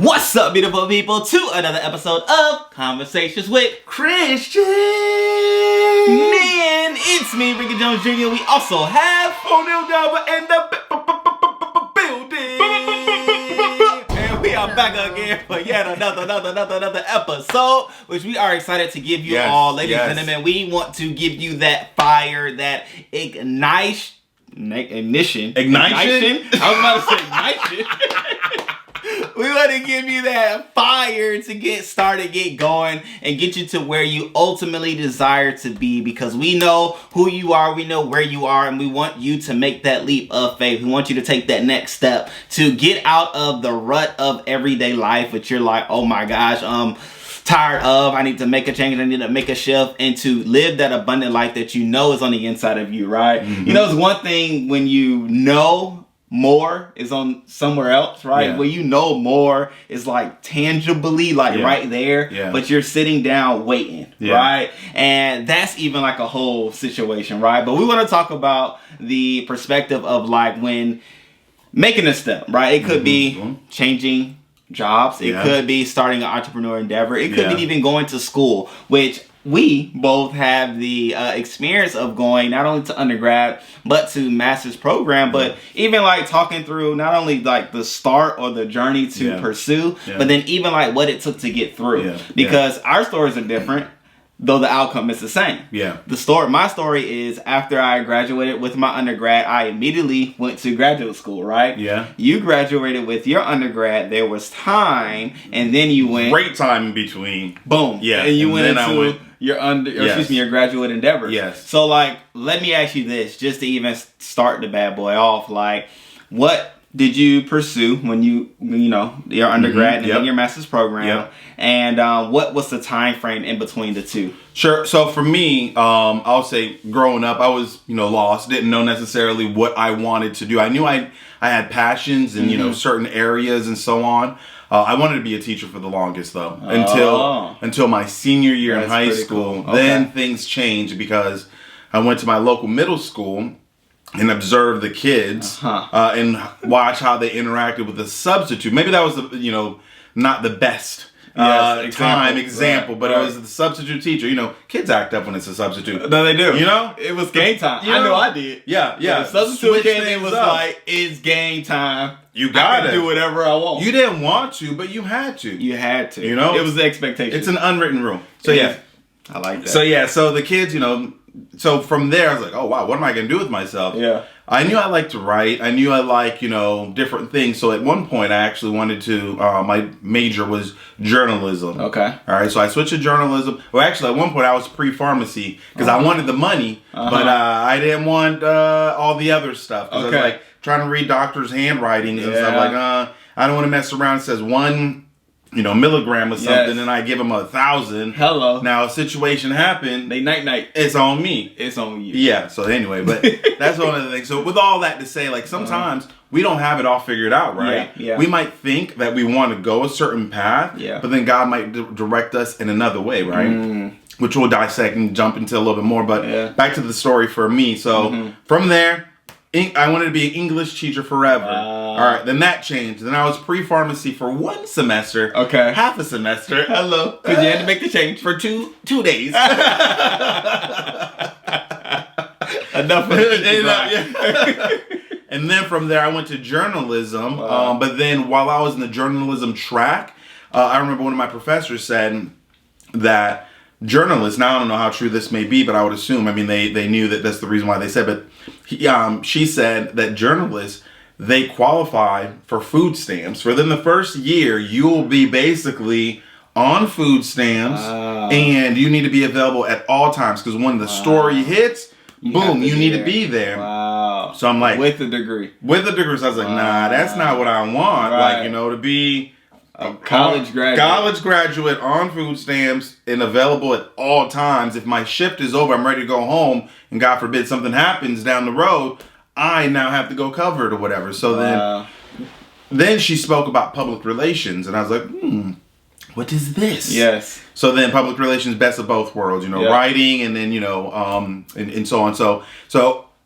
What's up, beautiful people, to another episode of Conversations with Christian. Man, it's me, Ricky Jones Jr. We also have O'Neal Dalva in the building. and we are back again for yet another episode, which we are excited to give you all, ladies and gentlemen. We want to give you that fire, that ignition. I was about to say ignition. We want to give you that fire to get started, get going, and get you to where you ultimately desire to be, because we know who you are, we know where you are, and we want you to make that leap of faith. We want you to take that next step to get out of the rut of everyday life, which you're like, oh my gosh, tired of, I need to make a change, I need to make a shift, and to live that abundant life that you know is on the inside of you, right? Mm-hmm. You know, it's one thing when you know more is on somewhere else, right? Where you know more is like tangibly right there, but you're sitting down waiting, right? And that's even like a whole situation, right? But we want to talk about the perspective of like when making a step, right? It could be changing jobs, it could be starting an entrepreneur endeavor, it could be even going to school, which we both have the experience of going not only to undergrad but to master's program, but even like talking through not only like the start or the journey to pursue, but then even like what it took to get through, because our stories are different, though the outcome is the same. My story is after I graduated with my undergrad, I immediately went to graduate school, right? You graduated with your undergrad, there was time, and then you went great time in between. Boom. And you went into your graduate endeavor. So like, let me ask you this, just to even start the bad boy off, like, what did you pursue when you know, your undergrad and then your master's program? And what was the time frame in between the two? Sure. So for me, I'll say growing up, I was, lost, didn't know necessarily what I wanted to do. I knew I had passions in, certain areas and so on. I wanted to be a teacher for the longest, though, until my senior year in high school. Cool. Then things changed because I went to my local middle school and observed the kids and watch how they interacted with a substitute. Maybe that was not the best example, but it was the substitute teacher. Kids act up when it's a substitute. No, they do. It was game time. I know I did. The substitute came in, was like, it's game time. You gotta do whatever I want. You didn't want to, but you had to. You had to. It was the expectation. It's an unwritten rule. So I like that. So the kids, so from there I was like, oh wow, what am I gonna do with myself? I knew I liked to write. I knew I liked, different things. So at one point I actually wanted to, my major was journalism. Okay. All right. So I switched to journalism. Well, actually at one point I was pre-pharmacy because I wanted the money, but I didn't want all the other stuff. I was like trying to read doctors' handwriting and stuff like, I don't want to mess around. It says 1 milligram or something, and I give them 1,000. Hello. Now a situation happened. They night. It's on me. It's on you. Yeah. So anyway, but that's one of the things. So with all that to say, like sometimes we don't have it all figured out, right? We might think that we want to go a certain path, but then God might direct us in another way, right? Which we'll dissect and jump into a little bit more. But back to the story for me. So from there, I wanted to be an English teacher forever. All right, then that changed. Then I was pre-pharmacy for 1 semester. Okay. Half a semester. Hello. Because you had to make the change for two days. Enough of it. And then from there, I went to journalism. But then while I was in the journalism track, I remember one of my professors said that journalists, now I don't know how true this may be, but I would assume, they knew that that's the reason why they said, but she said that journalists, they qualify for food stamps. For then the first year, you'll be basically on food stamps, and you need to be available at all times, because when the story hits, boom, you need to be there. Wow. So I'm like, with the degree. So I was like, nah, that's not what I want. Like, to be a college graduate on food stamps and available at all times. If my shift is over, I'm ready to go home, and God forbid something happens down the road, I now have to go cover it or whatever. So then she spoke about public relations, and I was like, what is this? Yes. So then public relations, best of both worlds, writing, and then, and so on. So,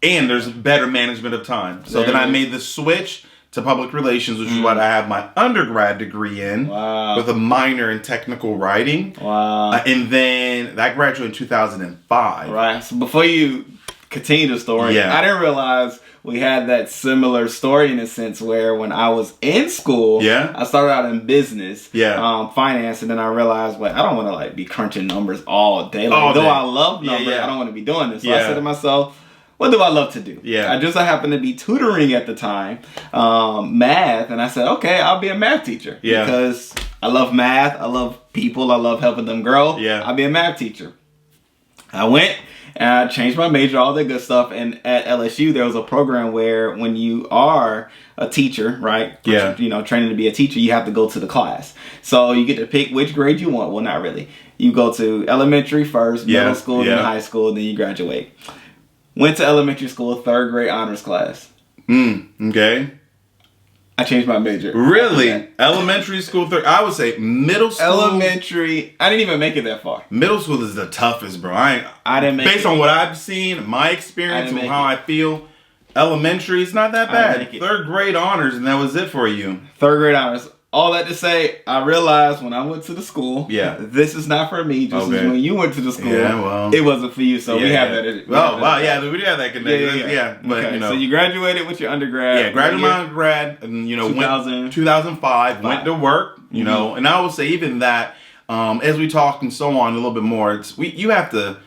and there's better management of time. So then I made the switch to public relations, which is what I have my undergrad degree in, with a minor in technical writing. And then I graduated in 2005. Right. So before you continue the story, I didn't realize we had that similar story in a sense where when I was in school, I started out in business, finance, and then I realized, well, I don't want to like be crunching numbers all day. Like, though I love numbers, I don't want to be doing this. So I said to myself, what do I love to do? I just happened to be tutoring at the time, math, and I said, okay, I'll be a math teacher because I love math, I love people, I love helping them grow. I'll be a math teacher. I went and I changed my major, all that good stuff. And at LSU, there was a program where when you are a teacher, right? You know, training to be a teacher, you have to go to the class. So you get to pick which grade you want. Well, not really. You go to elementary first, middle school, then high school, then you graduate. Went to elementary school, 3rd grade honors class. Okay. I changed my major. Really? Elementary school, I would say middle school. Elementary. I didn't even make it that far. Middle school is the toughest, bro. I didn't make based on what I've seen, my experience, and how I feel, elementary is not that bad. 3rd grade honors, and that was it for you. 3rd grade honors. All that to say, I realized when I went to the school, this is not for me. Just as when you went to the school, it wasn't for you. So we have that. We do have that connection. But you know, so you graduated with your undergrad. Yeah, graduated my undergrad, and you know, 2005, went to work. You know, and I would say even that, as we talk and so on a little bit more, you have to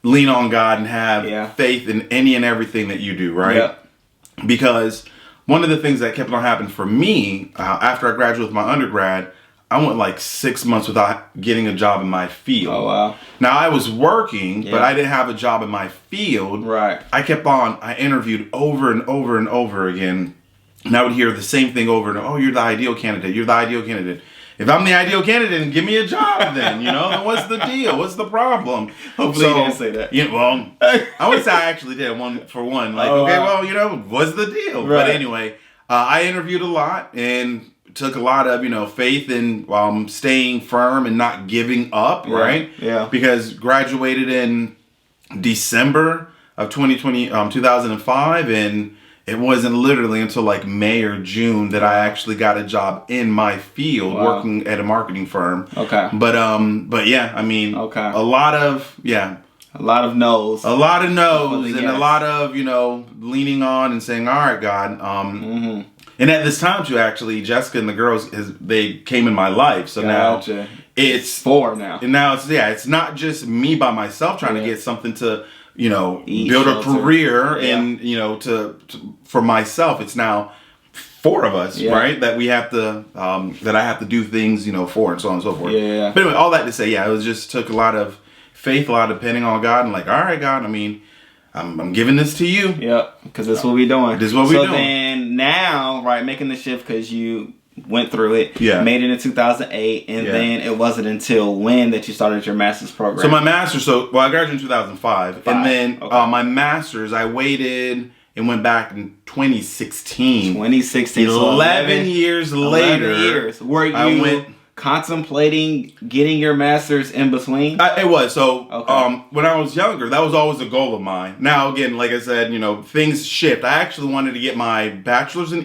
lean on God and have faith in any and everything that you do, right? Because one of the things that kept on happening for me after I graduated with my undergrad, I went like 6 months without getting a job in my field. Oh, wow. Now, I was working, but I didn't have a job in my field. Right. I interviewed over and over and over again, and I would hear the same thing over and over. Oh, you're the ideal candidate. You're the ideal candidate. If I'm the ideal candidate, then give me a job then, you know? Then what's the deal? What's the problem? Hopefully you didn't say that. Yeah, well, I would say I actually did one for one. Like, well, you know, what's the deal? Right. But anyway, I interviewed a lot and took a lot of, you know, faith in staying firm and not giving up, right? Yeah. Because graduated in December of 2005, and it wasn't literally until like May or June that I actually got a job in my field working at a marketing firm. Okay. But yeah, I mean, a lot of no's. A lot of no's and a lot of, you know, leaning on and saying, all right, God. And at this time too, actually, Jessica and the girls, they came in my life. So now it's 4 now. And now it's not just me by myself trying to get something to, you know, build a career and, you know, for myself. It's now 4 of us, right? That we have to, that I have to do things, you know, for, and so on and so forth. Yeah. But anyway, all that to say, it was just took a lot of faith, a lot of depending on God, and like, all right, God, I mean, I'm giving this to you. Yep, because that's what we're doing. This is what we're doing. So then now, right, making the shift because you went through it, made it in 2008, and then it wasn't until when that you started your master's program? So my master's, I graduated in 2005, and then my master's, I waited and went back in 2016. 2016, 11 years later. 11 years. Were you contemplating getting your master's in between? It was. So when I was younger, that was always a goal of mine. Now, again, like I said, you know, things shift. I actually wanted to get my bachelor's in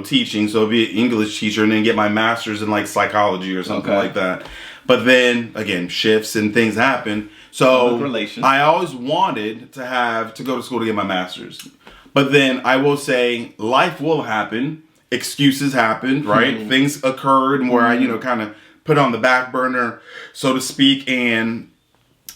teaching, so be an English teacher, and then get my master's in like psychology or something like that. But then again, shifts and things happen. So I always wanted to go to school to get my master's. But then I will say life will happen. Excuses happened, right? Things occurred where I, you know, kind of put on the back burner, so to speak. And,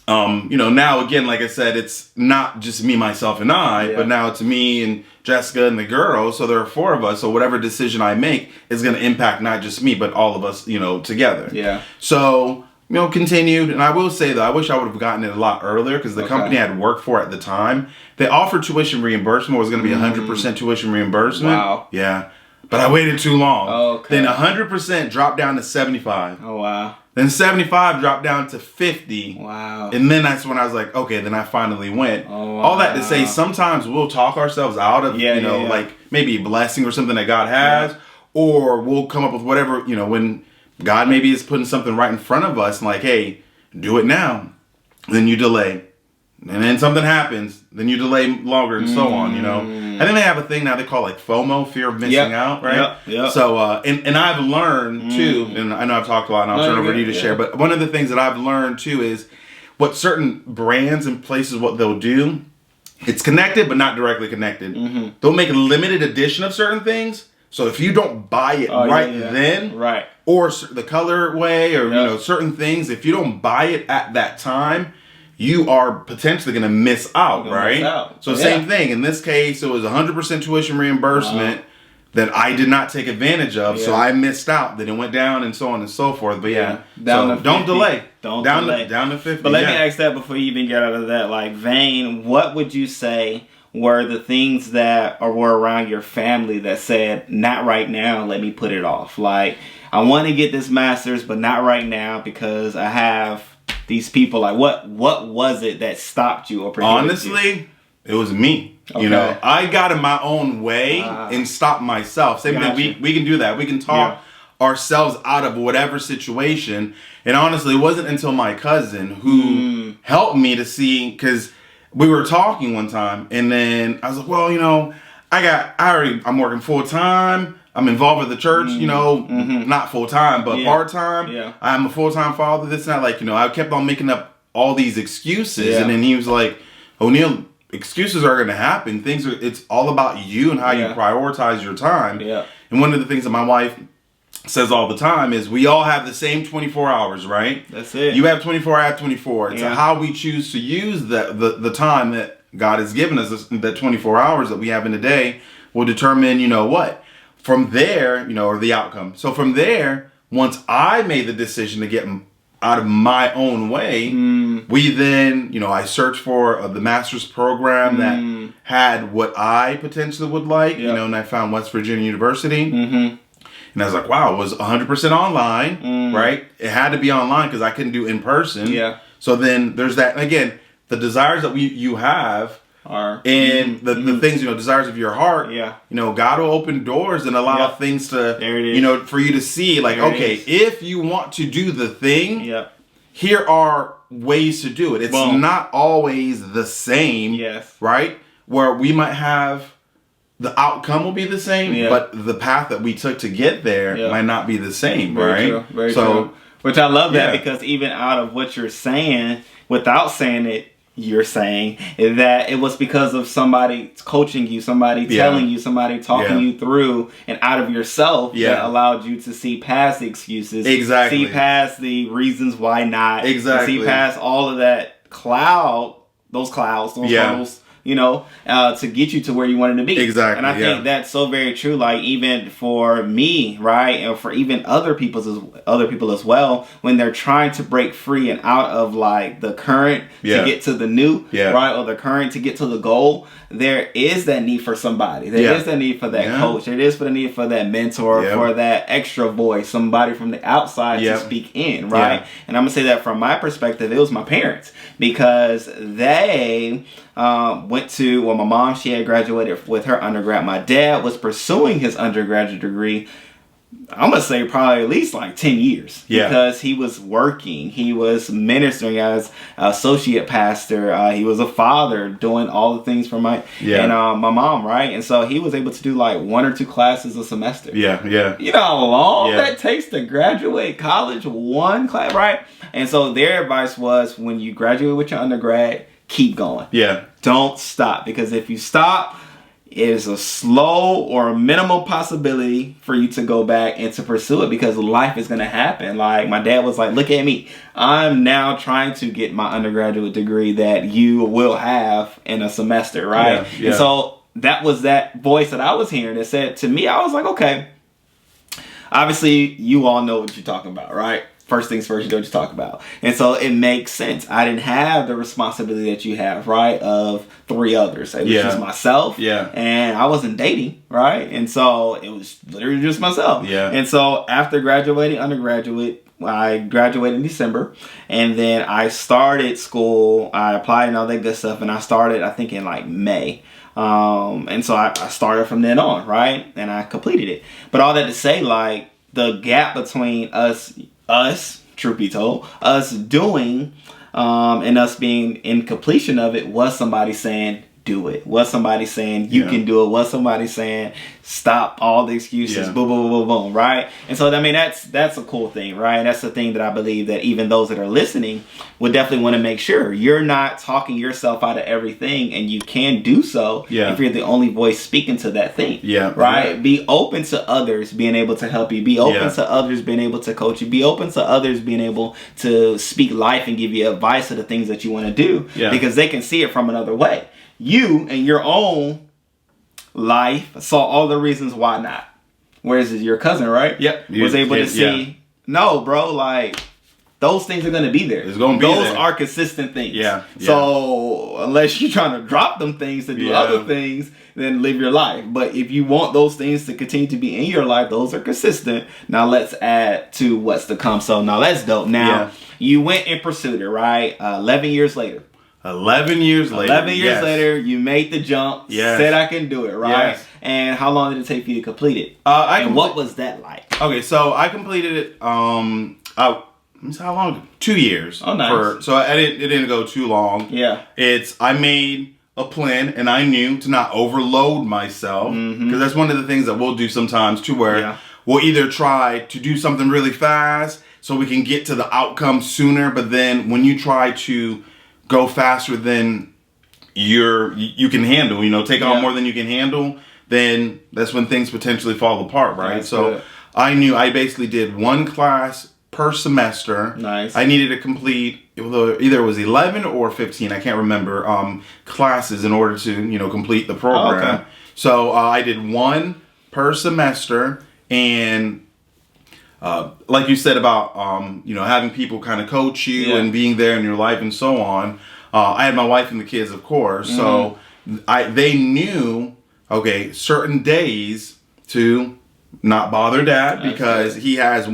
you know, now again, like I said, it's not just me, myself, and I, but now it's me and Jessica and the girls. So there are 4 of us. So whatever decision I make is going to impact not just me, but all of us, you know, together. Yeah. So, you know, continued. And I will say that I wish I would have gotten it a lot earlier because the company I had worked for at the time, they offered tuition reimbursement. It was going to be 100% tuition reimbursement. Wow. Yeah. But I waited too long. Then 100% dropped down to 75. Oh, wow. Then 75 dropped down to 50. Wow. And then that's when I was like, okay, then I finally went. Oh, wow. All that to say, sometimes we'll talk ourselves out of, like maybe a blessing or something that God has, or we'll come up with whatever, you know, when God maybe is putting something right in front of us and like, hey, do it now. Then you delay. and then something happens, then you delay longer and so on, you know. I think they have a thing now they call like FOMO, fear of missing out, right? Yep. So, and I've learned too, and I know I've talked a lot, and I'll turn over to you to share, but one of the things that I've learned too is what certain brands and places, what they'll do, it's connected, but not directly connected. They'll make a limited edition of certain things. So if you don't buy it then, or the colorway, or you know, certain things, if you don't buy it at that time, you are potentially going to miss out, right? So same thing. In this case, it was 100% tuition reimbursement that I did not take advantage of, so I missed out. Then it went down and so on and so forth. But down to don't delay. Down to 50. But let me ask that before you even get out of that like vein. What would you say were the things that were around your family that said, not right now, let me put it off? Like, I want to get this master's, but not right now because I have these people. Like, what was it that stopped you or prohibited Honestly, it was me. You know, I got in my own way and stopped myself. Same thing, we can do that. We can talk ourselves out of whatever situation. And honestly, it wasn't until my cousin who helped me to see, because we were talking one time, and then I was like, well, you know, I'm working full time. I'm involved with the church, you know, not full time, but part time. I'm a full time father. This and that. Like, you know, I kept on making up all these excuses, and then he was like, O'Neal, excuses are going to happen. It's all about you and how you prioritize your time. And one of the things that my wife says all the time is we all have the same 24 hours, right? That's it. You have 24, I have 24. It's how we choose to use the time that God has given us, that 24 hours that we have in a day will determine, you know what, from there, you know, or the outcome. So from there, once I made the decision to get out of my own way, we then, you know, I searched for the master's program that had what I potentially would like, you know, and I found West Virginia University. And I was like, wow, it was 100% online, right? It had to be online because I couldn't do in person. So then there's that. And again, the desires that you have are, and the things, you know, desires of your heart, you know, God will open doors and allow things to, you know, for you to see, like, okay, if you want to do the thing, here are ways to do it. It's not always the same, right? Where we might have, the outcome will be the same, but the path that we took to get there might not be the same, right? Very true. Which I love that, because even out of what you're saying, without saying it, you're saying that it was because of somebody coaching you, somebody telling you, somebody talking you through and out of yourself that allowed you to see past the excuses, see past the reasons why not, see past all of that those hurdles, you know, to get you to where you wanted to be. And I think that's so very true. Like, even for me, right, and for even other people as well, when they're trying to break free and out of like the current to get to the new, right, or the current to get to the goal, there is that need for somebody. There is that need for that coach. There is the need for that mentor, for that extra voice, somebody from the outside to speak in, right? And I'm gonna say that from my perspective, it was my parents, because they went to, well, my mom, she had graduated with her undergrad. My dad was pursuing his undergraduate degree, I'm going to say probably at least like 10 years. Because he was working. He was ministering as associate pastor. He was a father, doing all the things for my mom, right? And so he was able to do like 1 or 2 classes a semester. You know how long that takes to graduate college? 1 class, right? And so their advice was, when you graduate with your undergrad, keep going. Don't stop, because if you stop, it is a slow or a minimal possibility for you to go back and to pursue it, because life is going to happen. Like, my dad was like, look at me. I'm now trying to get my undergraduate degree that you will have in a semester, right? And so that was that voice that I was hearing that said to me, I was like, okay, obviously you all know what you're talking about, right? First things first, you know what you're talking about. And so it makes sense. I didn't have the responsibility that you have, right, of 3 others. It was just myself, and I wasn't dating, right? And so it was literally just myself. And so after graduating undergraduate, I graduated in December, and then I started school. I applied and all that good stuff, and I started, I think, in like May. And so I started from then on, right? And I completed it. But all that to say, like, the gap between us, truth be told, us doing and us being in completion of it was somebody saying, do it. Was somebody saying you can do it? Was somebody saying stop all the excuses? Boom, boom, boom, boom, boom. Right? And so I mean that's a cool thing, right? That's the thing that I believe that even those that are listening would definitely want to make sure you're not talking yourself out of everything, and you can do so if you're the only voice speaking to that thing. Right? Be open to others being able to help you. Be open to others being able to coach you. Be open to others being able to speak life and give you advice to the things that you want to do, because they can see it from another way. You in your own life saw all the reasons why not. Whereas your cousin, right? Was able to see, no, bro, like those things are going to be there. It's going to be those there. are consistent things. So unless you're trying to drop them things to do other things, then live your life. But if you want those things to continue to be in your life, those are consistent. Now let's add to what's to come. So now that's dope. Now you went and pursued it, right? 11 years later. 11 years later. 11 years later, you made the jump, said I can do it, right? And how long did it take for you to complete it? And what was that like? Okay, so I completed it, how long? 2 years. Oh, nice. It didn't go too long. I made a plan, and I knew to not overload myself, because that's one of the things that we'll do sometimes too, where we'll either try to do something really fast so we can get to the outcome sooner, but then when you try to go faster than you can handle, take on more than you can handle, then that's when things potentially fall apart, right? That's so good. I knew I basically did one class per semester. Nice. I needed to complete either it was 11 or 15, I can't remember, classes in order to complete the program. Oh, okay. So I did one per semester, and like you said about having people kind of coach you and being there in your life and so on. I had my wife and the kids, of course, so they knew certain days to not bother Dad because he has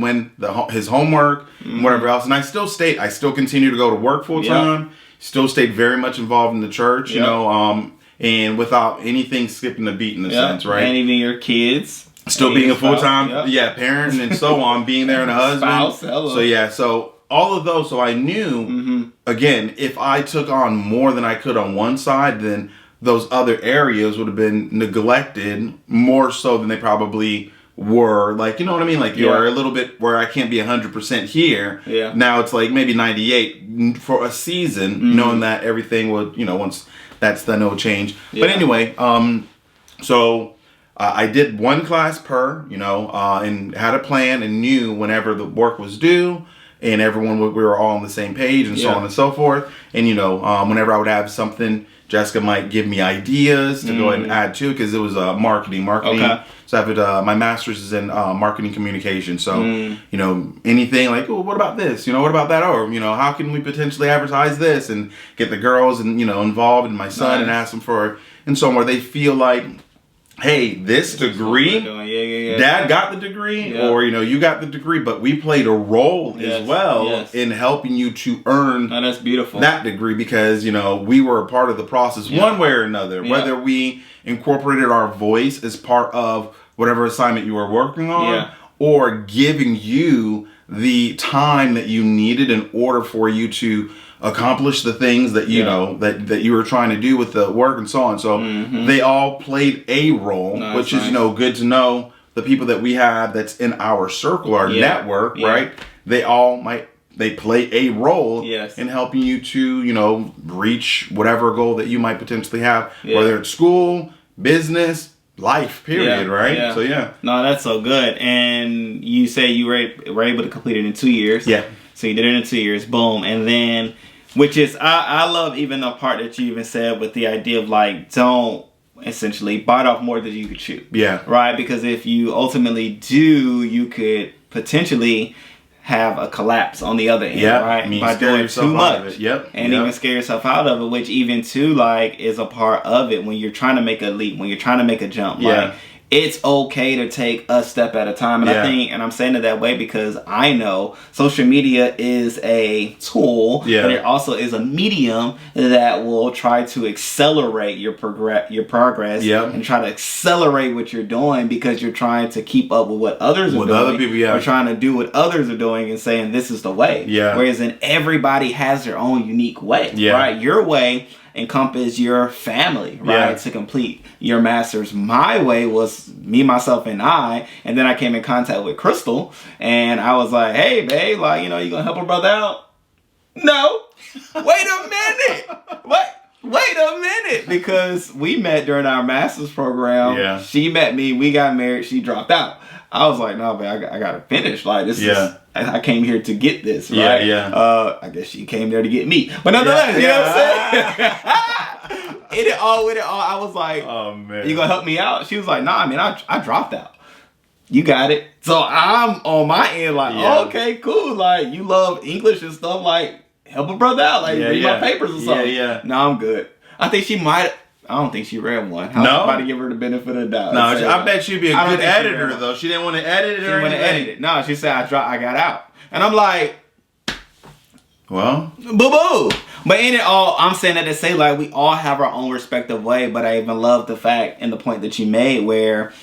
his homework and whatever else, and I still continue to go to work full time. Still stayed very much involved in the church, and without anything skipping a beat in a sense, right? And even your kids. Still being a full-time parent and so on, being there and a husband. Spouse, hello. So all of those. So I knew, again, if I took on more than I could on one side, then those other areas would have been neglected more so than they probably were. Like, you know what I mean? Like you're a little bit where I can't be 100% here. Now it's like maybe 98 for a season, knowing that everything would, once that's done, it'll change. But anyway, so I did one class per, and had a plan and knew whenever the work was due, and everyone, we were all on the same page and so on and so forth. And, whenever I would have something, Jessica might give me ideas to go ahead and add to, because it was marketing. Okay. So I have my master's is in marketing communication. So, anything like, oh, what about this? What about that? Or, how can we potentially advertise this and get the girls and, involved, and my son and ask them for, and so on, where they feel like, hey, this degree, Dad got the degree, or, you got the degree, but we played a role as well in helping you to earn that's beautiful. that degree, because, we were a part of the process one way or another, whether we incorporated our voice as part of whatever assignment you were working on, or giving you the time that you needed in order for you to accomplish the things that that you were trying to do with the work and so on. So they all played a role, which is good to know. The people that we have that's in our circle, our network, right? They play a role in helping you to reach whatever goal that you might potentially have, whether it's school, business, life, period, right? So no, that's so good. And you say you were able to complete it in 2 years. So you did it in 2 years, boom. And then, which is, I love even the part that you even said with the idea of like, don't essentially bite off more than you could chew. Right? Because if you ultimately do, you could potentially have a collapse on the other end, right? By doing too much. And even scare yourself out of it, which even too, like, is a part of it when you're trying to make a leap, when you're trying to make a jump. Like, it's okay to take a step at a time. And I think, and I'm saying it that way because I know social media is a tool, but it also is a medium that will try to accelerate your progress and try to accelerate what you're doing because you're trying to keep up with what others are doing. Other people, Or trying to do what others are doing and saying this is the way. Whereas then everybody has their own unique way, right? Your way encompass your family, right? To complete your master's. My way was me, myself, and I. And then I came in contact with Crystal, and I was like, "Hey, babe, like, you know, you gonna help a brother out?" No. Wait a minute. Wait a minute. Because we met during our master's program. She met me. We got married. She dropped out. I was like, no, man, I gotta finish. Like, this is, I came here to get this, right? I guess she came there to get me. But nonetheless, you know what I'm saying? With it all, I was like, oh, man, you gonna help me out? She was like, nah, man, I dropped out. You got it. So I'm on my end like, okay, cool. Like, you love English and stuff. Like, help a brother out. Like, read my papers or something. No, I'm good. I think she might. I don't think she read one. I was about to give her the benefit of the doubt. No, I bet she'd be a good editor, though. She didn't want to edit it or anything. She didn't want to edit it. No, she said, I got out. And I'm like, well, boo-boo. But in it all, I'm saying that to say, like, we all have our own respective way, but I even love the fact and the point that you made where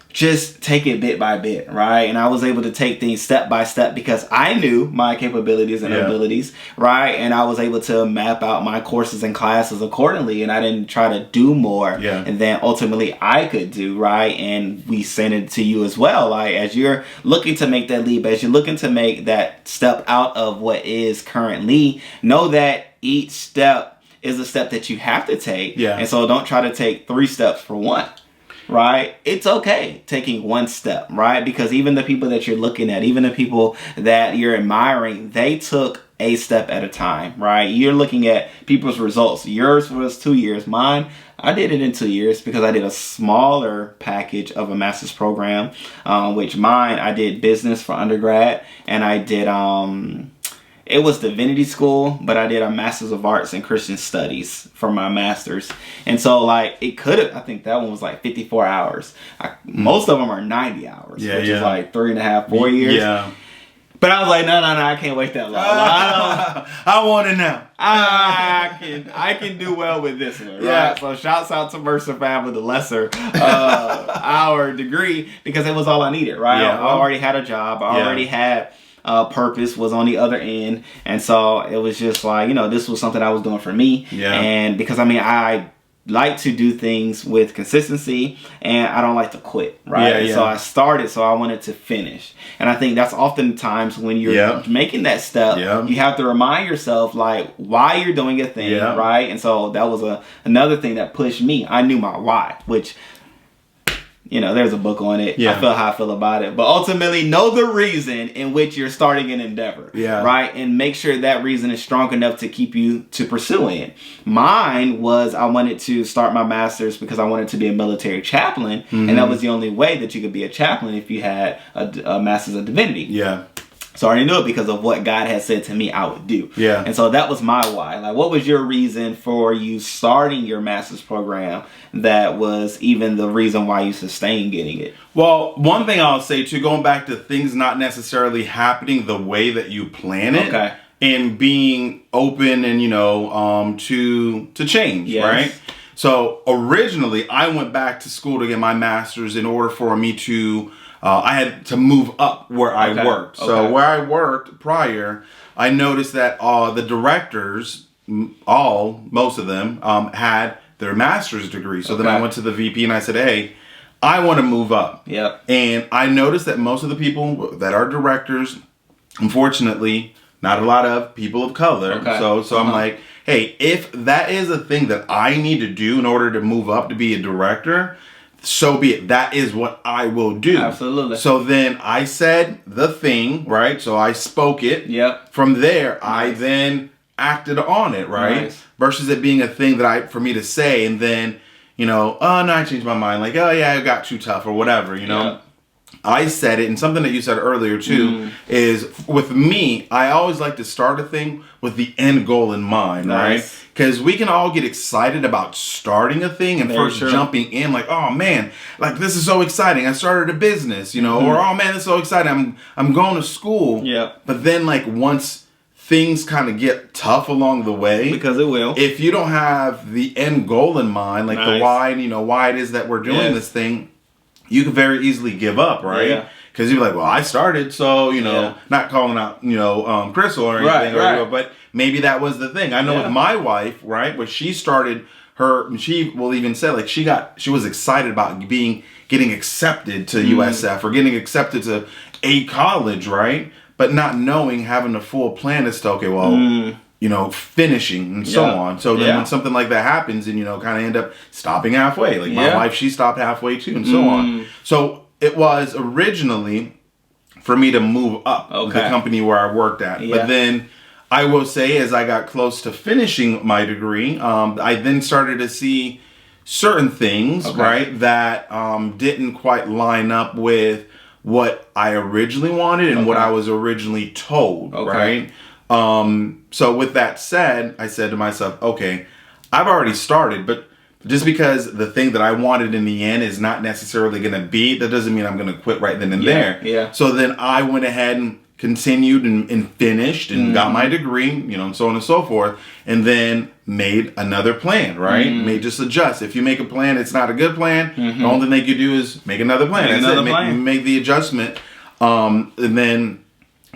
just take it bit by bit, right? And I was able to take things step by step because I knew my capabilities and abilities, right? And I was able to map out my courses and classes accordingly, and I didn't try to do more and then ultimately I could do, right? And we sent it to you as well. Like, as you're looking to make that leap, as you're looking to make that step out of what is currently, know that each step is a step that you have to take. And so don't try to take 3 steps for one. Right? It's okay taking one step, right? Because even the people that you're looking at, even the people that you're admiring, they took a step at a time, right? You're looking at people's results. Yours was 2 years. Mine, I did it in 2 years because I did a smaller package of a master's program, which mine, I did business for undergrad, and I did, it was divinity school, but I did a master's of arts in Christian studies for my master's. And so, like, it could have, I think that one was like 54 hours. Most of them are 90 hours, which is like 3.5, 4 years. But I was like, no, I can't wait that long. I want it now. I can do well with this one, right? So shouts out to Mercer Fab with the lesser hour degree because it was all I needed, right? I already had a job. I already had purpose, was on the other end, and so it was just like, you know, this was something I was doing for me, and because I mean, I like to do things with consistency, and I don't like to quit, right? So I started, so I wanted to finish, and I think that's oftentimes when you're making that step, you have to remind yourself like why you're doing a thing, right? And so that was another thing that pushed me. I knew my why, which, you know, there's a book on it. I feel how I feel about it. But ultimately, know the reason in which you're starting an endeavor. Right? And make sure that reason is strong enough to keep you to pursuing it. Mine was I wanted to start my master's because I wanted to be a military chaplain. And that was the only way that you could be a chaplain if you had a master's of divinity. So I already knew it because of what God had said to me I would do. And so that was my why. Like, what was your reason for you starting your master's program that was even the reason why you sustained getting it? Well, one thing I'll say too, going back to things not necessarily happening the way that you plan it, and being open and, you know, to change, right? So originally I went back to school to get my master's in order for me to I had to move up where I worked. So where I worked prior, I noticed that the directors, most of them, had their master's degree. So then I went to the VP and I said, hey, I want to move up. And I noticed that most of the people that are directors, unfortunately, not a lot of people of color. So I'm like, hey, if that is a thing that I need to do in order to move up to be a director, so be it. That is what I will do. Absolutely. So then I said the thing, right? So I spoke it. From there, I then acted on it, right? Versus it being a thing that for me to say and then, you know, oh no, I changed my mind. Like, oh yeah, I got too tough or whatever, you know. I said it, and something that you said earlier too, is with me, I always like to start a thing with the end goal in mind, right? Because we can all get excited about starting a thing and first jumping in, like, oh man, like this is so exciting. I started a business, you know, or oh man, this is so exciting. I'm going to school. Yeah. But then like once things kind of get tough along the way, because it will. If you don't have the end goal in mind, like the why, and you know why it is that we're doing this thing, you could very easily give up, right? Because you're like, well, I started, so, you know, not calling out, you know, Crystal or anything, but maybe that was the thing. I know with my wife, right, when she started she will even say, like, she was excited about getting accepted to USF or getting accepted to a college, right? But not knowing, having a full plan as to, okay, well, you know, finishing and so on. So then when something like that happens and, you know, kind of end up stopping halfway. Like my wife, she stopped halfway too and so on. So it was originally for me to move up the company where I worked at. But then I will say as I got close to finishing my degree, I then started to see certain things, right, that didn't quite line up with what I originally wanted and what I was originally told, right? So with that said, I said to myself, okay, I've already started, but just because the thing that I wanted in the end is not necessarily going to be, that doesn't mean I'm going to quit right then and there. Yeah. So then I went ahead and continued and finished and got my degree, you know, and so on and so forth, and then made another plan, right? May just adjust. If you make a plan, it's not a good plan, the only thing they could do is make another plan. Make the adjustment. And then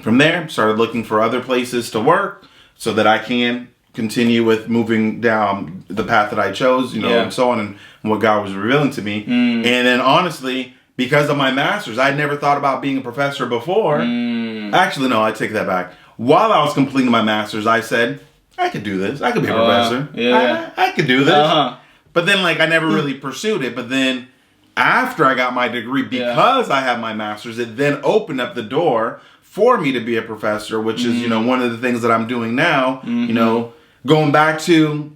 from there, started looking for other places to work so that I can continue with moving down the path that I chose, you know, and so on, and what God was revealing to me. And then honestly, because of my master's, I'd never thought about being a professor before. Actually, no, I take that back. While I was completing my master's, I said, I could do this. I could be a professor. I could do this. But then, like, I never really pursued it. But then after I got my degree, because I have my master's, it then opened up the door for me to be a professor, which is, you know, one of the things that I'm doing now, you know, going back to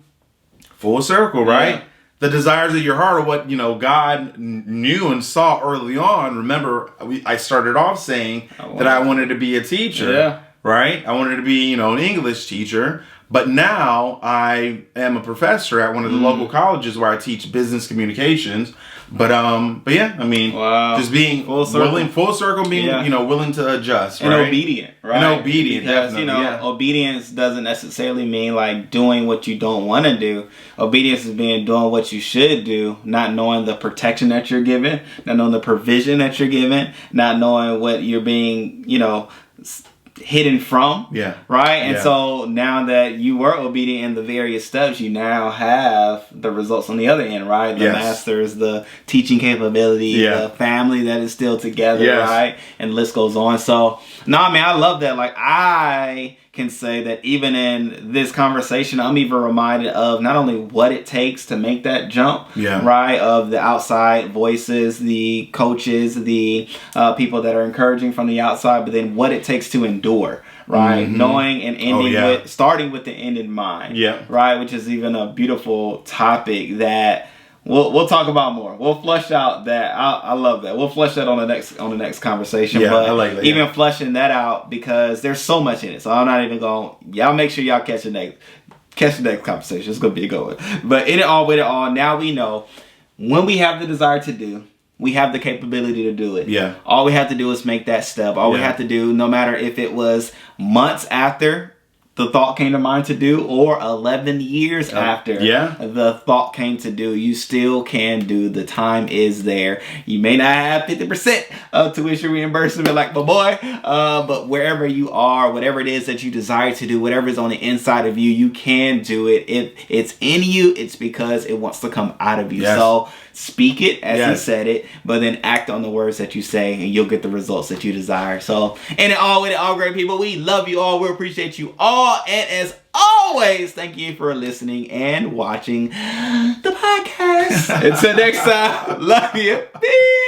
full circle, right? The desires of your heart are what, you know, God knew and saw early on. Remember, I started off saying that I wanted to be a teacher, right? I wanted to be, you know, an English teacher. But now I am a professor at one of the local colleges where I teach business communications. But yeah, I mean, just being full circle, being, you know, willing to adjust, right? And obedient, right? And obedient, because, you know, obedience doesn't necessarily mean like doing what you don't want to do. Obedience is doing what you should do, not knowing the protection that you're given, not knowing the provision that you're given, not knowing what you're being, you know, hidden from, right? And so now that you were obedient in the various steps, you now have the results on the other end, right? The masters, the teaching capability, the family that is still together, right? And the list goes on. So, no, I mean, I love that. Like, I can say that even in this conversation, I'm even reminded of not only what it takes to make that jump, right? Of the outside voices, the coaches, the people that are encouraging from the outside, but then what it takes to endure, right? Knowing and ending starting with the end in mind, right? Which is even a beautiful topic that we'll talk about more. We'll flush out that. I love that. We'll flush that on the next conversation. But I like that, even flushing that out, because there's so much in it. So I'm not even going. Y'all make sure y'all catch the next conversation. It's gonna be a good one. But with it all, now we know when we have the desire to do, we have the capability to do it. All we have to do is make that step. All we have to do, no matter if it was months after the thought came to mind to do, or 11 years after the thought came to do, you still can do. The time is there. You may not have 50% of tuition reimbursement like my boy, but wherever you are, whatever it is that you desire to do, whatever is on the inside of you, you can do it. If it's in you, it's because it wants to come out of you. So speak it as he said it, but then act on the words that you say, and you'll get the results that you desire. So, and with it all, great people, we love you all. We appreciate you all. And as always, thank you for listening and watching the podcast. Until next time, love you. Peace.